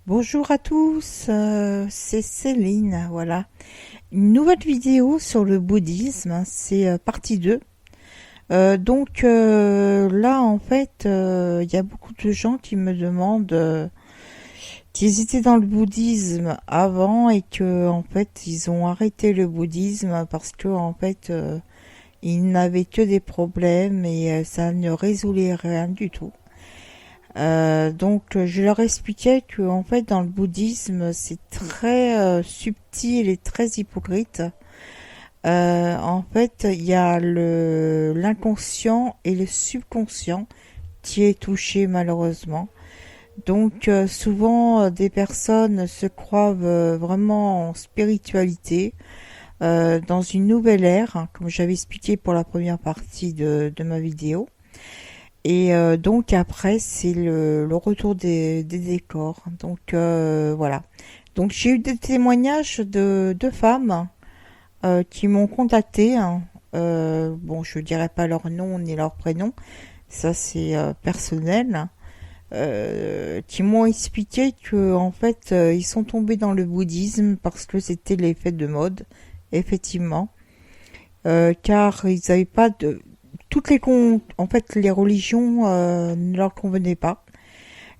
Bonjour à tous, c'est Céline, voilà. Une nouvelle vidéo sur le bouddhisme, hein, c'est partie 2. Là, en fait, il y a beaucoup de gens qui me demandent qu'ils étaient dans le bouddhisme avant et que, en fait, ils ont arrêté le bouddhisme parce que, en fait, ils n'avaient que des problèmes et ça ne résoudait rien du tout. Je leur expliquais que en fait dans le bouddhisme c'est très subtil et très hypocrite. En fait, il y a le l'inconscient et le subconscient qui est touché malheureusement. Souvent des personnes se croient vraiment en spiritualité dans une nouvelle ère, hein, comme j'avais expliqué pour la première partie de ma vidéo. Après c'est le retour des décors. Voilà. Donc j'ai eu des témoignages de femmes qui m'ont contacté, hein. Bon, je dirais pas leur nom ni leur prénom, ça c'est personnel. Qui m'ont expliqué que en fait ils sont tombés dans le bouddhisme parce que c'était l'effet de mode, effectivement. Car ils n'avaient pas de en fait les religions ne leur convenaient pas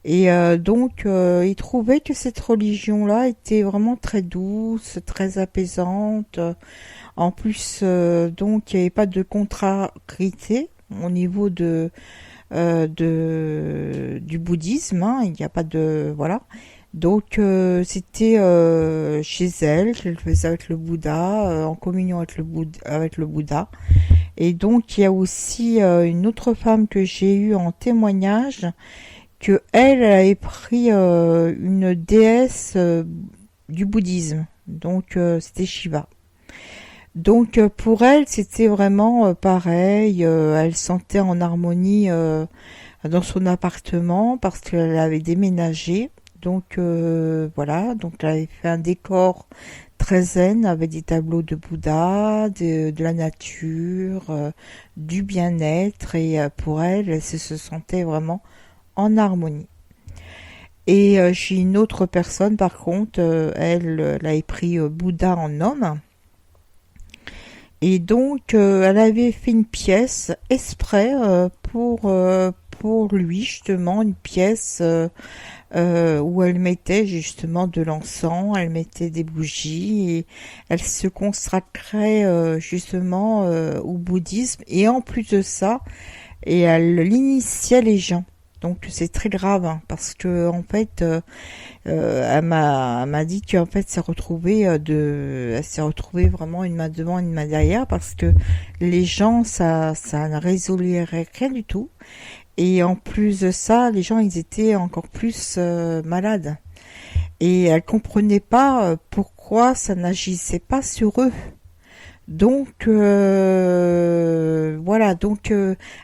ils trouvaient que cette religion là était vraiment très douce, très apaisante. En plus il n'y avait pas de contrariété au niveau du bouddhisme, hein. Il n'y a pas de voilà. C'était chez elle qu'elle faisait avec le Bouddha, en communion avec le Bouddha. Et donc, il y a aussi une autre femme que j'ai eue en témoignage, que elle avait pris une déesse du bouddhisme. C'était Shiva. Pour elle, c'était vraiment pareil. Elle se sentait en harmonie dans son appartement parce qu'elle avait déménagé. Voilà. Donc, elle avait fait un décor très zen avec des tableaux de Bouddha, de la nature, du bien-être pour elle, elle se sentait vraiment en harmonie. J'ai une autre personne par contre, elle avait pris Bouddha en homme elle avait fait une pièce exprès pour lui justement, une pièce où elle mettait justement de l'encens, elle mettait des bougies et elle se consacrait justement au bouddhisme et en plus de ça, et elle initiait les gens. Donc c'est très grave hein, parce que en fait, elle m'a dit qu'en fait, elle s'est retrouvée vraiment une main devant, une main derrière parce que les gens, ça ne résolvait rien du tout. Et en plus de ça, les gens, ils étaient encore plus malades. Et elle comprenait pas pourquoi ça n'agissait pas sur eux.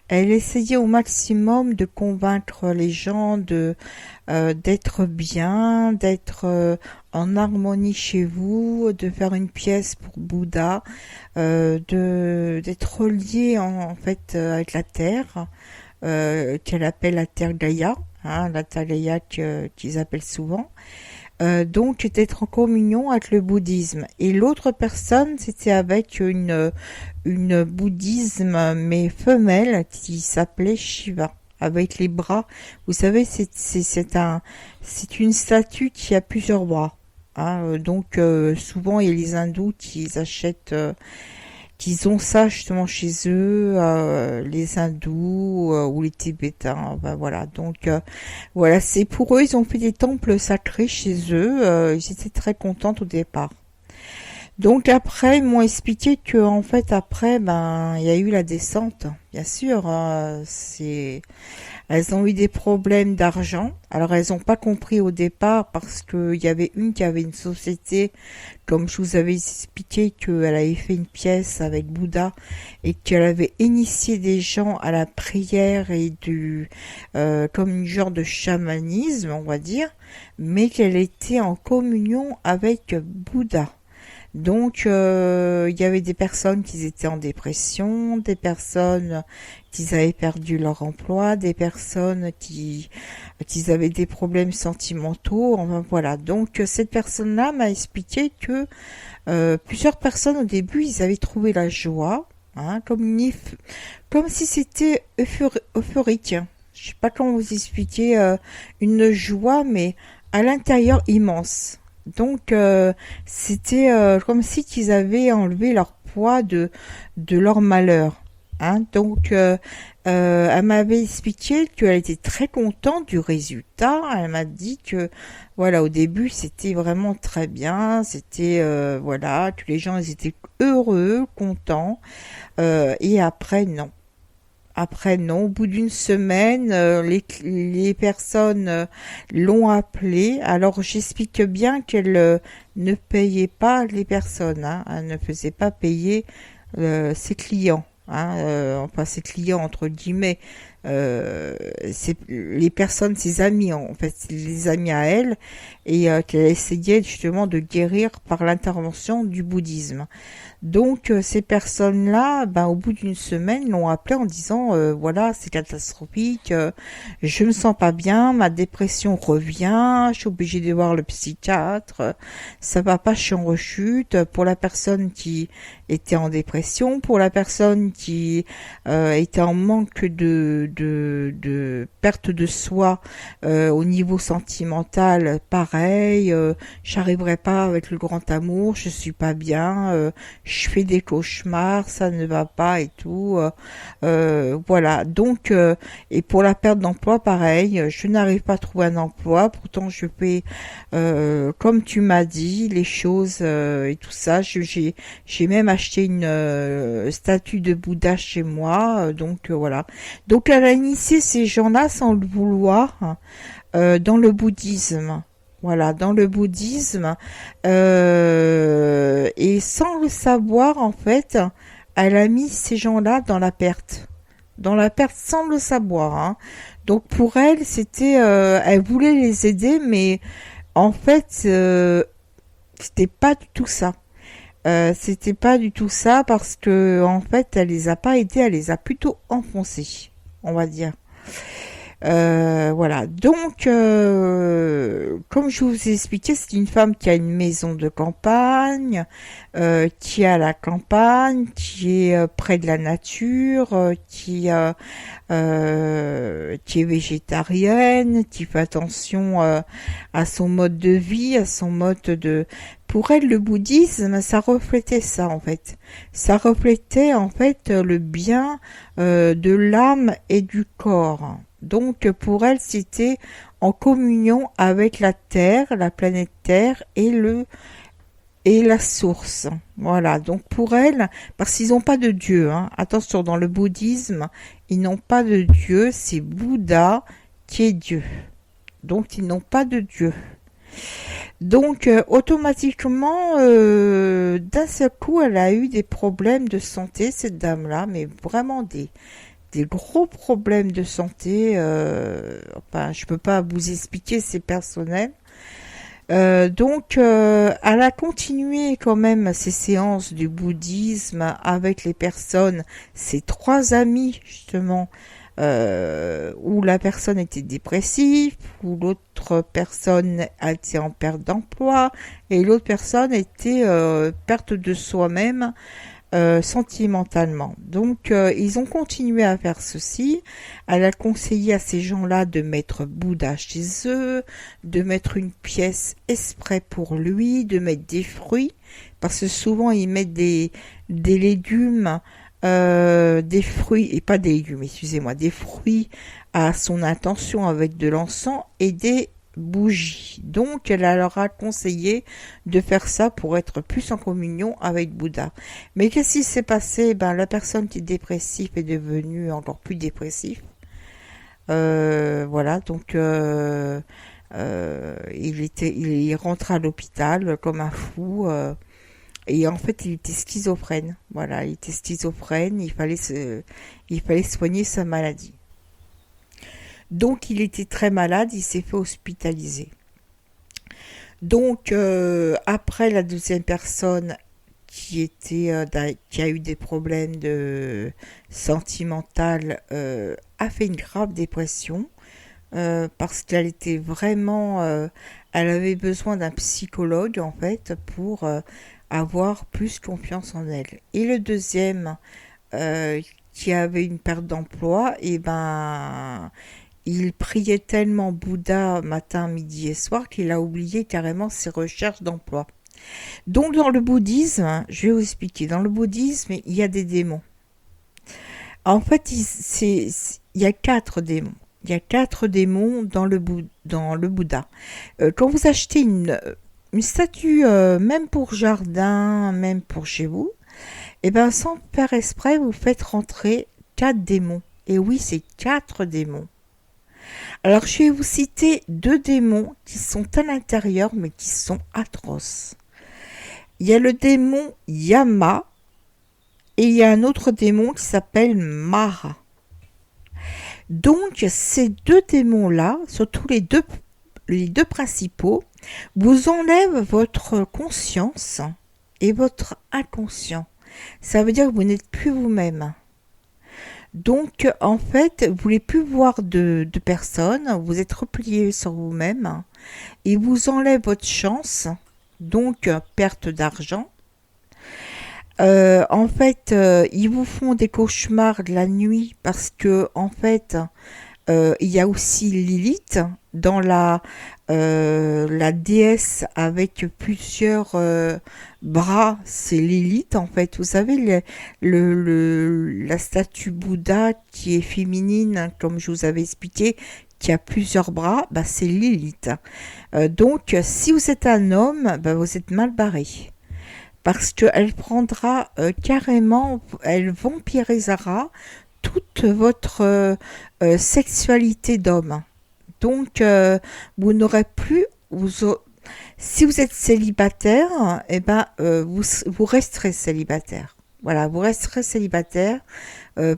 Elle essayait au maximum de convaincre les gens d'être bien, d'être en harmonie chez vous, de faire une pièce pour Bouddha, d'être relié en fait avec la terre, qu'elle appelle la terre Gaïa, hein, la terre Gaïa qu'ils appellent souvent. D'être en communion avec le bouddhisme. Et l'autre personne, c'était avec une bouddhisme, mais femelle, qui s'appelait Shiva, avec les bras. Vous savez, c'est une statue qui a plusieurs bras. Hein. Souvent, il y a les hindous qui achètent qu'ils ont ça justement chez eux, les hindous ou les tibétains. Ben voilà, voilà, c'est pour eux, ils ont fait des temples sacrés chez eux. Ils étaient très contents au départ. Donc après, ils m'ont expliqué que en fait après, ben il y a eu la descente, bien sûr. Elles ont eu des problèmes d'argent. Alors elles n'ont pas compris au départ parce qu'il y avait une qui avait une société, comme je vous avais expliqué, qu'elle avait fait une pièce avec Bouddha et qu'elle avait initié des gens à la prière et comme une genre de chamanisme, on va dire, mais qu'elle était en communion avec Bouddha. Donc, il y avait des personnes qui étaient en dépression, des personnes qui avaient perdu leur emploi, des personnes qui avaient des problèmes sentimentaux. Enfin, voilà. Donc, cette personne-là m'a expliqué que plusieurs personnes au début, ils avaient trouvé la joie, hein, comme si c'était euphorique. Je sais pas comment vous expliquer une joie, mais à l'intérieur immense. Donc c'était comme si qu'ils avaient enlevé leur poids de leur malheur. Hein. Donc elle m'avait expliqué qu'elle était très contente du résultat. Elle m'a dit que voilà, au début c'était vraiment très bien. C'était voilà, tous les gens ils étaient heureux, contents. Et après non. Après, non, au bout d'une semaine, les personnes l'ont appelée. Alors, j'explique bien qu'elle ne payait pas les personnes, hein. Elle ne faisait pas payer ses clients, hein, enfin ses clients entre guillemets. C'est les personnes, ses amis, en fait, c'est les amis à elle, et qu'elle essayait justement de guérir par l'intervention du bouddhisme. Donc ces personnes-là, ben, au bout d'une semaine, l'ont appelé en disant voilà, c'est catastrophique, je me sens pas bien, ma dépression revient, je suis obligée de voir le psychiatre, ça va pas, je suis en rechute. Pour la personne qui était en dépression, pour la personne qui était en manque de perte de soi au niveau sentimental, pareil, j'arriverai pas avec le grand amour, je suis pas bien. Je fais des cauchemars, ça ne va pas et tout. Voilà. Donc, et pour la perte d'emploi, pareil, je n'arrive pas à trouver un emploi. Pourtant, je fais, comme tu m'as dit, les choses et tout ça. J'ai même acheté une statue de Bouddha chez moi. Donc, voilà. Donc, elle a initié ces gens-là sans le vouloir dans le bouddhisme. Voilà, dans le bouddhisme, et sans le savoir, en fait, elle a mis ces gens-là dans la perte sans le savoir. Hein. Donc pour elle, c'était, elle voulait les aider, mais en fait, c'était pas du tout ça. C'était pas du tout ça parce que en fait, elle les a pas aidés, elle les a plutôt enfoncés, on va dire. Voilà. Donc, comme je vous ai expliqué, c'est une femme qui a une maison de campagne, qui est à la campagne, qui est près de la nature, qui est végétarienne, qui fait attention à son mode de vie, à son mode de... Pour elle, le bouddhisme, ça reflétait ça en fait. Ça reflétait en fait le bien de l'âme et du corps. Donc pour elle, c'était en communion avec la Terre, la planète Terre et la source. Voilà. Donc pour elle, parce qu'ils n'ont pas de Dieu. Hein. Attention, dans le bouddhisme, ils n'ont pas de Dieu. C'est Bouddha qui est Dieu. Donc ils n'ont pas de Dieu. Donc automatiquement, d'un seul coup, elle a eu des problèmes de santé, cette dame-là, mais vraiment des gros problèmes de santé. Enfin, je peux pas vous expliquer, c'est personnel. Donc, elle a continué quand même ses séances du bouddhisme avec les personnes, ses trois amis justement, où la personne était dépressive, où l'autre personne était en perte d'emploi et l'autre personne était perte de soi-même sentimentalement. Donc ils ont continué à faire ceci. Elle a conseillé à ces gens-là de mettre Bouddha chez eux, de mettre une pièce exprès pour lui, de mettre des fruits, parce que souvent ils mettent des légumes, des fruits, et pas des légumes, excusez-moi, des fruits à son intention avec de l'encens et des bougies. Donc, elle leur a conseillé de faire ça pour être plus en communion avec Bouddha. Mais qu'est-ce qui s'est passé? Ben, la personne qui est dépressive est devenue encore plus dépressive. Voilà, donc il est rentré à l'hôpital comme un fou. Et en fait, il était schizophrène. Voilà, il était schizophrène. Il fallait soigner sa maladie. Donc, il était très malade. Il s'est fait hospitaliser. Donc, après la deuxième personne qui a eu des problèmes de sentimental, a fait une grave dépression parce qu'elle était vraiment, elle avait besoin d'un psychologue en fait pour avoir plus confiance en elle. Et le deuxième euh, qui avait une perte d'emploi, et ben il priait tellement Bouddha matin, midi et soir qu'il a oublié carrément ses recherches d'emploi. Donc dans le bouddhisme, je vais vous expliquer, dans le bouddhisme, il y a des démons. En fait, il y a quatre démons. Il y a quatre démons dans le Bouddha. Quand vous achetez une statue, même pour jardin, même pour chez vous, et ben sans faire exprès, vous faites rentrer quatre démons. Et oui, c'est quatre démons. Alors, je vais vous citer deux démons qui sont à l'intérieur, mais qui sont atroces. Il y a le démon Yama et il y a un autre démon qui s'appelle Mara. Donc, ces deux démons-là, surtout les deux principaux, vous enlèvent votre conscience et votre inconscient. Ça veut dire que vous n'êtes plus vous-même. Donc, en fait, vous ne voulez plus voir de personnes, vous êtes replié sur vous-même, ils vous enlèvent votre chance, donc perte d'argent. En fait, ils vous font des cauchemars de la nuit parce que, en fait, il y a aussi Lilith dans la déesse avec plusieurs bras. C'est Lilith en fait. Vous savez, la statue Bouddha qui est féminine, comme je vous avais expliqué, qui a plusieurs bras, bah, c'est Lilith. Donc, si vous êtes un homme, bah, vous êtes mal barré. Parce qu'elle prendra carrément, elle vampirisera toute votre sexualité d'homme. Donc, vous n'aurez plus, si vous êtes célibataire, eh ben, vous resterez célibataire. Voilà, vous resterez célibataire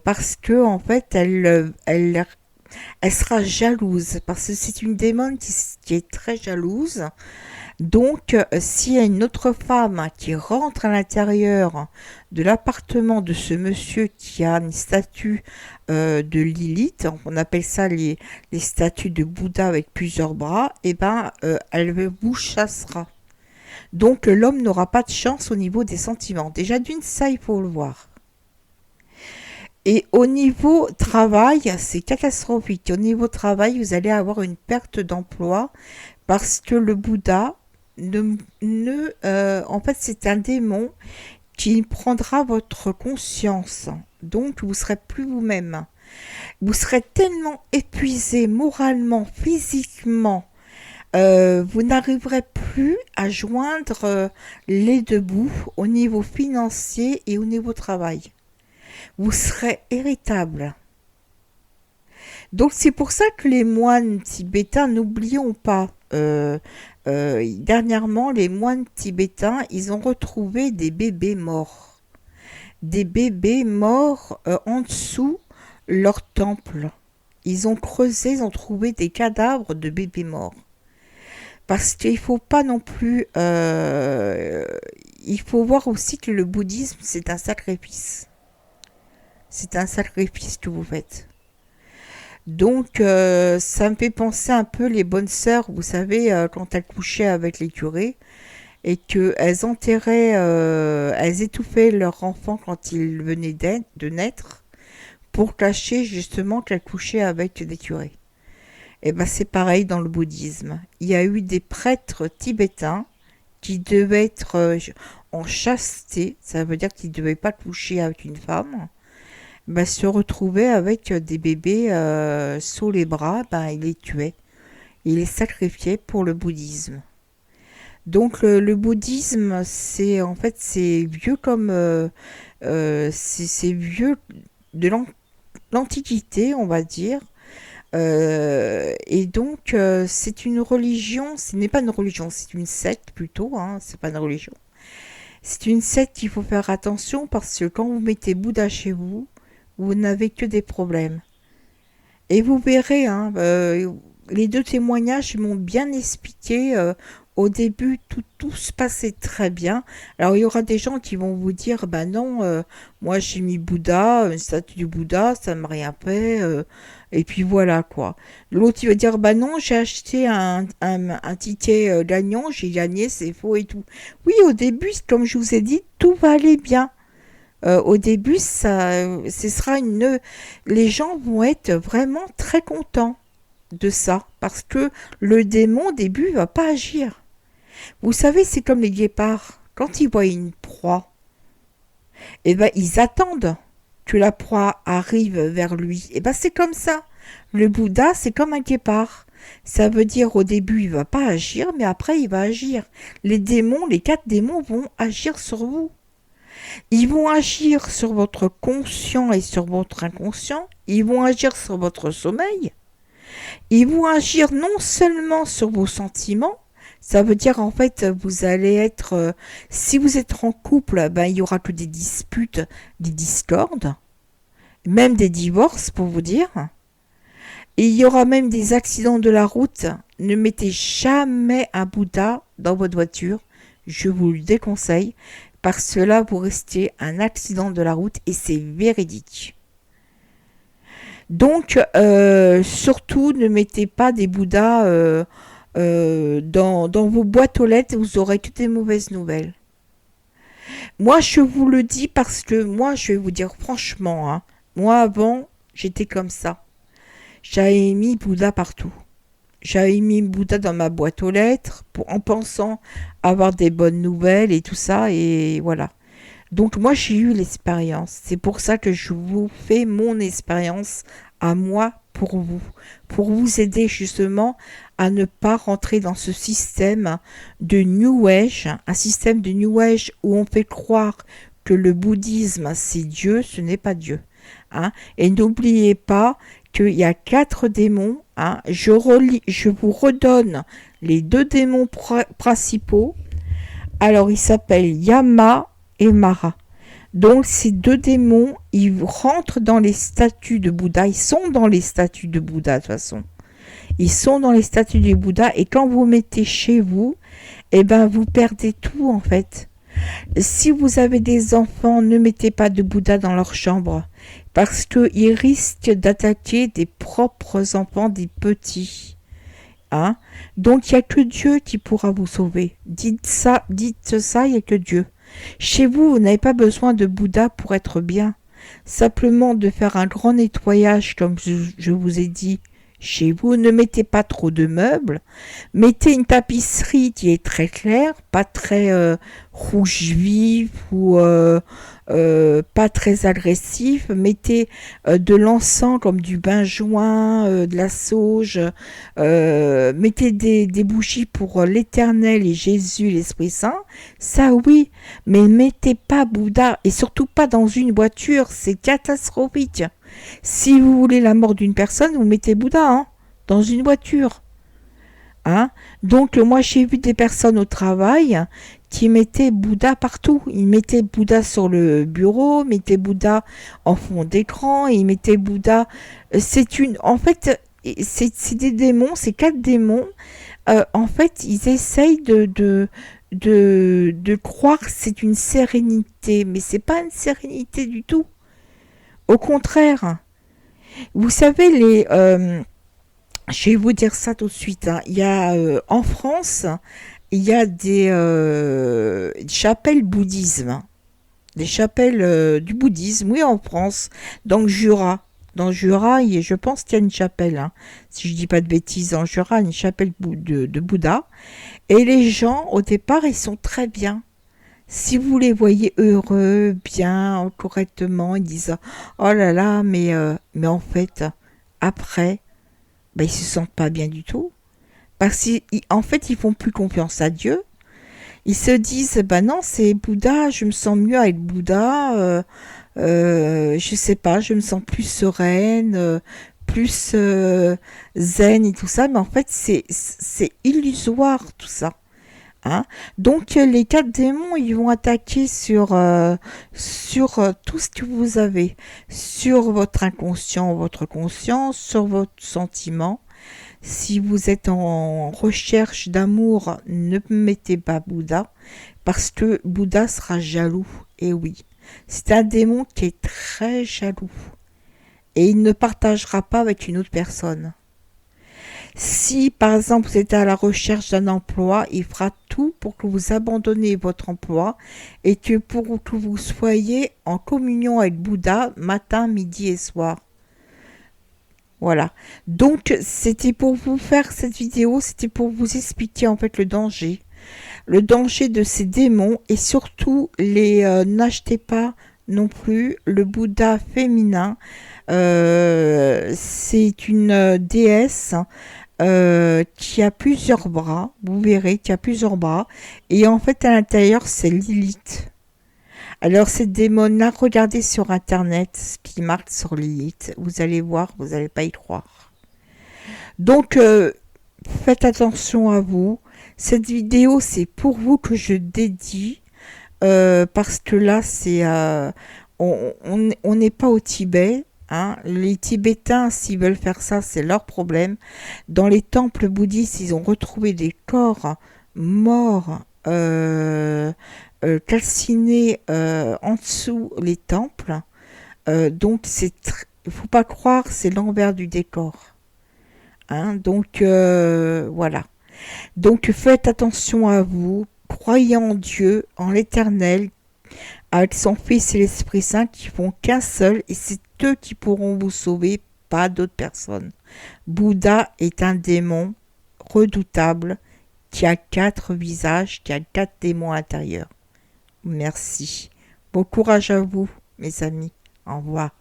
parce que en fait, elle sera jalouse parce que c'est une démon qui est très jalouse. Donc, s'il y a une autre femme qui rentre à l'intérieur de l'appartement de ce monsieur qui a une statue de Lilith, on appelle ça les statues de Bouddha avec plusieurs bras, et ben, elle vous chassera. Donc, l'homme n'aura pas de chance au niveau des sentiments. Déjà, d'une, ça, il faut le voir. Et au niveau travail, c'est catastrophique. Au niveau travail, vous allez avoir une perte d'emploi parce que le Bouddha en fait, c'est un démon qui prendra votre conscience. Donc, vous serez plus vous-même. Vous serez tellement épuisé moralement, physiquement, vous n'arriverez plus à joindre les deux bouts au niveau financier et au niveau travail. Vous serez irritable. Donc c'est pour ça que les moines tibétains, n'oublions pas, dernièrement, les moines tibétains, ils ont retrouvé des bébés morts. Des bébés morts en dessous leur temple. Ils ont creusé, ils ont trouvé des cadavres de bébés morts. Parce qu'il faut pas non plus... il faut voir aussi que le bouddhisme, c'est un sacrifice. C'est un sacrifice que vous faites. Donc, ça me fait penser un peu les bonnes sœurs, vous savez, quand elles couchaient avec les curés et qu'elles enterraient, elles étouffaient leur enfant quand il venait de naître pour cacher justement qu'elles couchaient avec des curés. Et ben c'est pareil dans le bouddhisme. Il y a eu des prêtres tibétains qui devaient être en chasteté, ça veut dire qu'ils ne devaient pas coucher avec une femme. Ben, se retrouvaient avec des bébés sous les bras, ben, il les tuait. Il les sacrifiait pour le bouddhisme. Donc le bouddhisme, c'est en fait c'est vieux comme c'est vieux de l'antiquité, on va dire. Et donc c'est une religion, ce n'est pas une religion, c'est une secte plutôt, hein, c'est pas une religion. C'est une secte qu'il faut faire attention parce que quand vous mettez Bouddha chez vous, vous n'avez que des problèmes. Et vous verrez, hein, les deux témoignages m'ont bien expliqué au début, tout se passait très bien. Alors, il y aura des gens qui vont vous dire, bah non, moi j'ai mis Bouddha, une statue du Bouddha, ça m'a rien fait, et puis voilà quoi. L'autre, il va dire, bah non, j'ai acheté un ticket gagnant, j'ai gagné, c'est faux et tout. Oui, au début, comme je vous ai dit, tout va aller bien. Au début, ce sera les gens vont être vraiment très contents de ça, parce que le démon, au début, va pas agir. Vous savez, c'est comme les guépards. Quand ils voient une proie, eh ben, ils attendent que la proie arrive vers lui. Eh ben, c'est comme ça. Le Bouddha, c'est comme un guépard. Ça veut dire au début, il va pas agir, mais après, il va agir. Les démons, les 4 démons vont agir sur vous. Ils vont agir sur votre conscient et sur votre inconscient. Ils vont agir sur votre sommeil. Ils vont agir non seulement sur vos sentiments, ça veut dire en fait vous allez être, si vous êtes en couple, ben, il y aura que des disputes, des discordes, même des divorces pour vous dire. Et il y aura même des accidents de la route. Ne mettez jamais un Bouddha dans votre voiture, je vous le déconseille, parce que là vous restez un accident de la route et c'est véridique. Donc, surtout, ne mettez pas des Bouddhas dans vos boîtes aux lettres, vous aurez toutes des mauvaises nouvelles. Moi, je vous le dis parce que moi, je vais vous dire franchement, hein, moi avant, j'étais comme ça. J'avais mis Bouddha partout. J'avais mis Bouddha dans ma boîte aux lettres en pensant avoir des bonnes nouvelles et tout ça, et voilà. Donc moi j'ai eu l'expérience. C'est pour ça que je vous fais mon expérience à moi pour vous aider justement à ne pas rentrer dans ce système de New Age, un système de New Age où on fait croire que le bouddhisme c'est Dieu, ce n'est pas Dieu. Hein. Et n'oubliez pas qu'il y a 4 démons. Hein. Je vous redonne les 2 démons principaux. Alors ils s'appellent Yama et Mara. Donc ces 2 démons, ils rentrent dans les statues de Bouddha, ils sont dans les statues de Bouddha de toute façon. Ils sont dans les statues du Bouddha et quand vous mettez chez vous, eh ben vous perdez tout en fait. Si vous avez des enfants, ne mettez pas de Bouddha dans leur chambre parce qu'ils risquent d'attaquer des propres enfants, des petits. Hein. Donc il n'y a que Dieu qui pourra vous sauver. Dites ça, il n'y a que Dieu. Chez vous, vous n'avez pas besoin de Bouddha pour être bien. Simplement de faire un grand nettoyage, comme je vous ai dit. Chez vous, ne mettez pas trop de meubles. Mettez une tapisserie qui est très claire, pas très rouge vif ou pas très agressif. Mettez de l'encens comme du benjoin, de la sauge. Mettez des bougies pour l'Éternel et Jésus, l'Esprit Saint. Ça oui, mais mettez pas Bouddha et surtout pas dans une voiture, c'est catastrophique. Si vous voulez la mort d'une personne, vous mettez Bouddha dans une voiture. Hein. Donc moi j'ai vu des personnes au travail qui mettaient Bouddha partout. Ils mettaient Bouddha sur le bureau, mettaient Bouddha en fond d'écran, ils mettaient Bouddha. En fait, c'est des démons, c'est 4 démons. En fait, ils essayent de croire que c'est une sérénité, mais c'est pas une sérénité du tout. Au contraire, vous savez je vais vous dire ça tout de suite. Hein. Il y a en France, il y a des chapelles bouddhisme, des chapelles du bouddhisme. Oui, en France, dans le Jura. Dans le Jura, je pense qu'il y a une chapelle. Hein. Si je dis pas de bêtises, en Jura, une chapelle de Bouddha. Et les gens, au départ, ils sont très bien. Si vous les voyez heureux, bien, correctement, ils disent oh là là, mais en fait, après, ben, ils se sentent pas bien du tout. Parce qu'en fait, ils font plus confiance à Dieu. Ils se disent ben non, c'est Bouddha, je me sens mieux avec Bouddha. Je sais pas, je me sens plus sereine, plus zen et tout ça. Mais en fait, c'est illusoire tout ça. Hein. Donc les 4 démons, ils vont attaquer sur tout ce que vous avez, sur votre inconscient, votre conscience, sur votre sentiment. Si vous êtes en recherche d'amour, ne mettez pas Bouddha, parce que Bouddha sera jaloux. Et oui, c'est un démon qui est très jaloux. Et il ne partagera pas avec une autre personne. Si par exemple vous êtes à la recherche d'un emploi, il fera tout pour que vous abandonnez votre emploi et que pour que vous soyez en communion avec Bouddha matin, midi et soir. Voilà. Donc c'était pour vous faire cette vidéo, c'était pour vous expliquer en fait le danger de ces démons et surtout les n'achetez pas non plus le Bouddha féminin. C'est une déesse qui a plusieurs bras, vous verrez qu'il y a plusieurs bras, et en fait à l'intérieur c'est Lilith. Alors cette démon-là, regardez sur internet ce qui marque sur Lilith, vous allez voir, vous n'allez pas y croire. Donc faites attention à vous, cette vidéo c'est pour vous que je dédie, parce que là c'est on n'est pas au Tibet. Hein. Les Tibétains, s'ils veulent faire ça, c'est leur problème. Dans les temples bouddhistes, ils ont retrouvé des corps morts, calcinés en dessous les temples. Donc, il faut pas croire, c'est l'envers du décor. Hein. Donc, voilà. Donc, faites attention à vous. Croyez en Dieu, en l'Éternel, avec son Fils et l'Esprit Saint qui font qu'un seul et c'est eux qui pourront vous sauver, pas d'autres personnes. Bouddha est un démon redoutable qui a 4 visages, qui a 4 démons intérieurs. Merci. Bon courage à vous, mes amis. Au revoir.